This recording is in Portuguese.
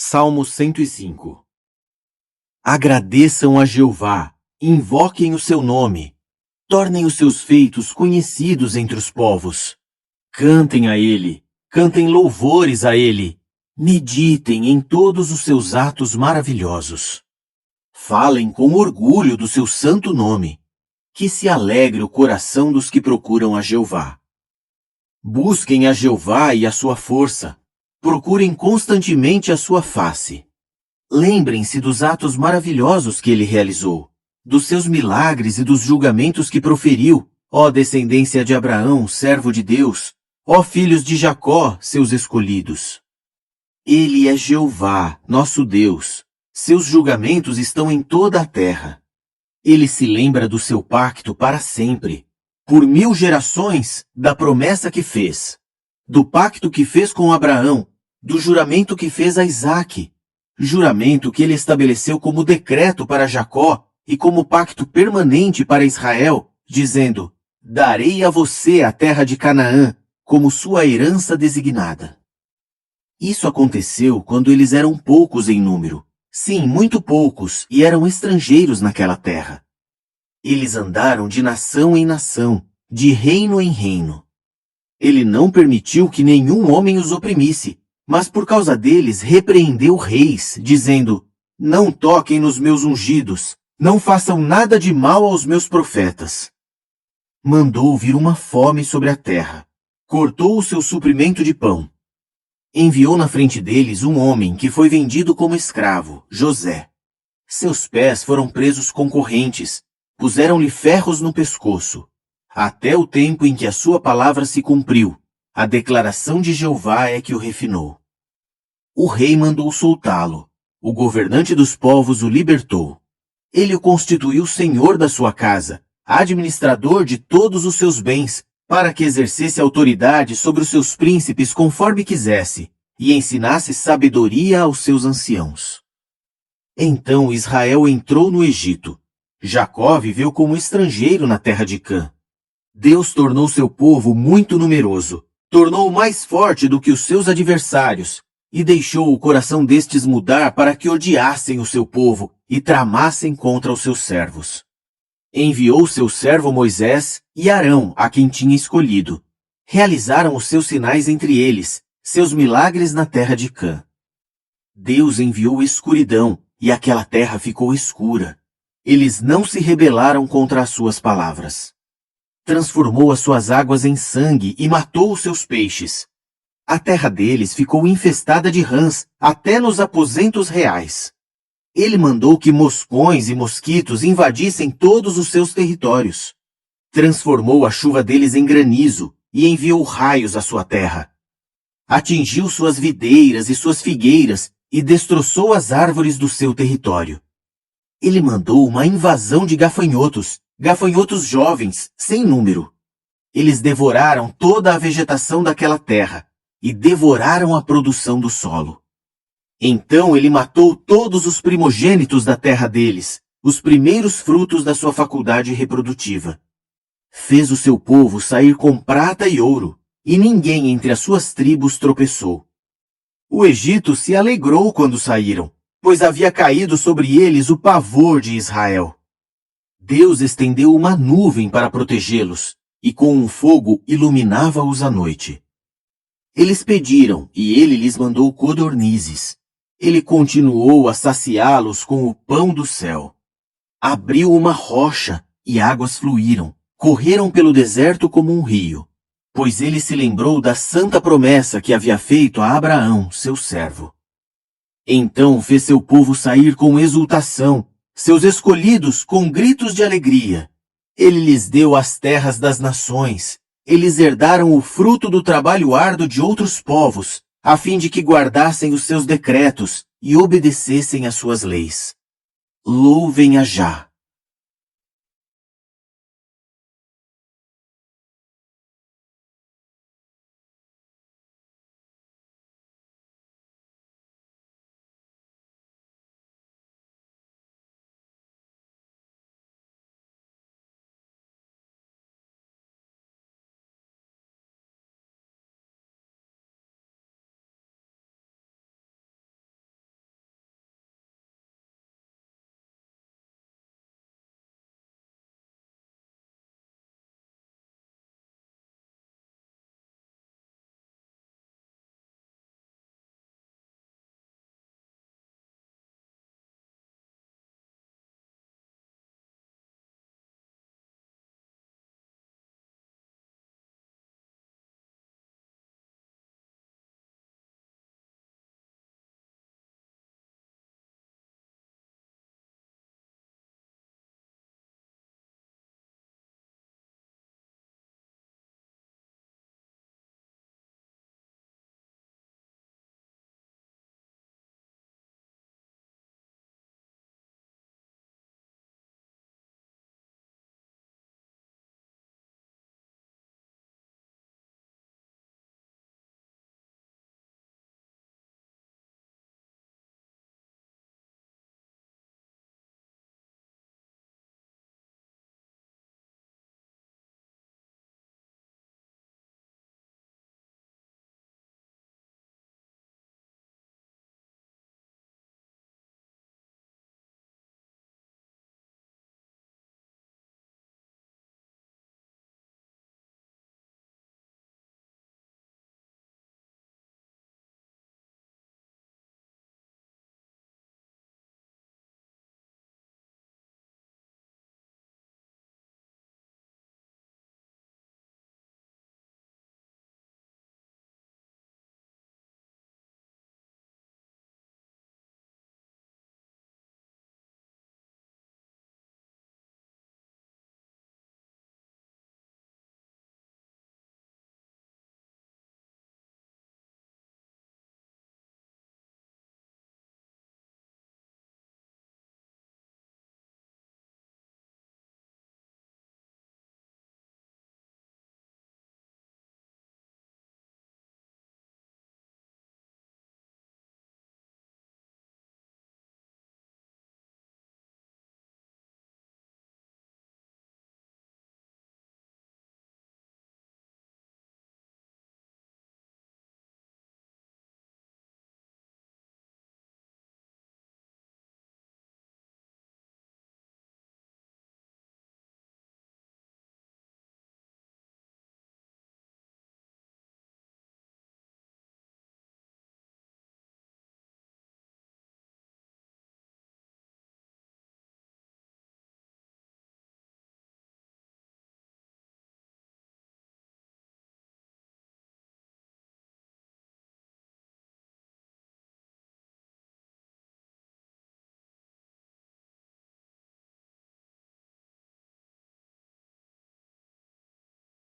Salmo 105. Agradeçam a Jeová, invoquem o seu nome, tornem os seus feitos conhecidos entre os povos. Cantem a ele, cantem louvores a ele, meditem em todos os seus atos maravilhosos. Falem com orgulho do seu santo nome, que se alegre o coração dos que procuram a Jeová. Busquem a Jeová e a sua força, procurem constantemente a sua face. Lembrem-se dos atos maravilhosos que ele realizou, dos seus milagres e dos julgamentos que proferiu, ó descendência de Abraão, servo de Deus, ó filhos de Jacó, seus escolhidos. Ele é Jeová, nosso Deus, seus julgamentos estão em toda a terra. Ele se lembra do seu pacto para sempre, por 1000 gerações, da promessa que fez, do pacto que fez com Abraão, do juramento que fez a Isaque, juramento que ele estabeleceu como decreto para Jacó e como pacto permanente para Israel, dizendo: darei a você a terra de Canaã, como sua herança designada. Isso aconteceu quando eles eram poucos em número, sim, muito poucos, e eram estrangeiros naquela terra. Eles andaram de nação em nação, de reino em reino. Ele não permitiu que nenhum homem os oprimisse, mas por causa deles repreendeu reis, dizendo: não toquem nos meus ungidos, não façam nada de mal aos meus profetas. Mandou vir uma fome sobre a terra, cortou o seu suprimento de pão. Enviou na frente deles um homem que foi vendido como escravo, José. Seus pés foram presos com correntes, puseram-lhe ferros no pescoço, até o tempo em que a sua palavra se cumpriu. A declaração de Jeová é que o refinou. O rei mandou soltá-lo. O governante dos povos o libertou. Ele o constituiu senhor da sua casa, administrador de todos os seus bens, para que exercesse autoridade sobre os seus príncipes conforme quisesse, e ensinasse sabedoria aos seus anciãos. Então Israel entrou no Egito. Jacó viveu como estrangeiro na terra de Cã. Deus tornou seu povo muito numeroso, tornou-o mais forte do que os seus adversários, e deixou o coração destes mudar para que odiassem o seu povo e tramassem contra os seus servos. Enviou seu servo Moisés e Arão, a quem tinha escolhido. Realizaram os seus sinais entre eles, seus milagres na terra de Cã. Deus enviou escuridão, e aquela terra ficou escura. Eles não se rebelaram contra as suas palavras. Transformou as suas águas em sangue e matou os seus peixes. A terra deles ficou infestada de rãs, até nos aposentos reais. Ele mandou que moscões e mosquitos invadissem todos os seus territórios. Transformou a chuva deles em granizo e enviou raios à sua terra. Atingiu suas videiras e suas figueiras e destroçou as árvores do seu território. Ele mandou uma invasão de gafanhotos jovens, sem número. Eles devoraram toda a vegetação daquela terra e devoraram a produção do solo. Então ele matou todos os primogênitos da terra deles, os primeiros frutos da sua faculdade reprodutiva. Fez o seu povo sair com prata e ouro, e ninguém entre as suas tribos tropeçou. O Egito se alegrou quando saíram, pois havia caído sobre eles o pavor de Israel. Deus estendeu uma nuvem para protegê-los, e com um fogo iluminava-os à noite. Eles pediram, e ele lhes mandou codornizes. Ele continuou a saciá-los com o pão do céu. Abriu uma rocha, e águas fluíram, correram pelo deserto como um rio, pois ele se lembrou da santa promessa que havia feito a Abraão, seu servo. Então fez seu povo sair com exultação, seus escolhidos com gritos de alegria. Ele lhes deu as terras das nações, eles herdaram o fruto do trabalho árduo de outros povos, a fim de que guardassem os seus decretos e obedecessem às suas leis. Louvem a Jah.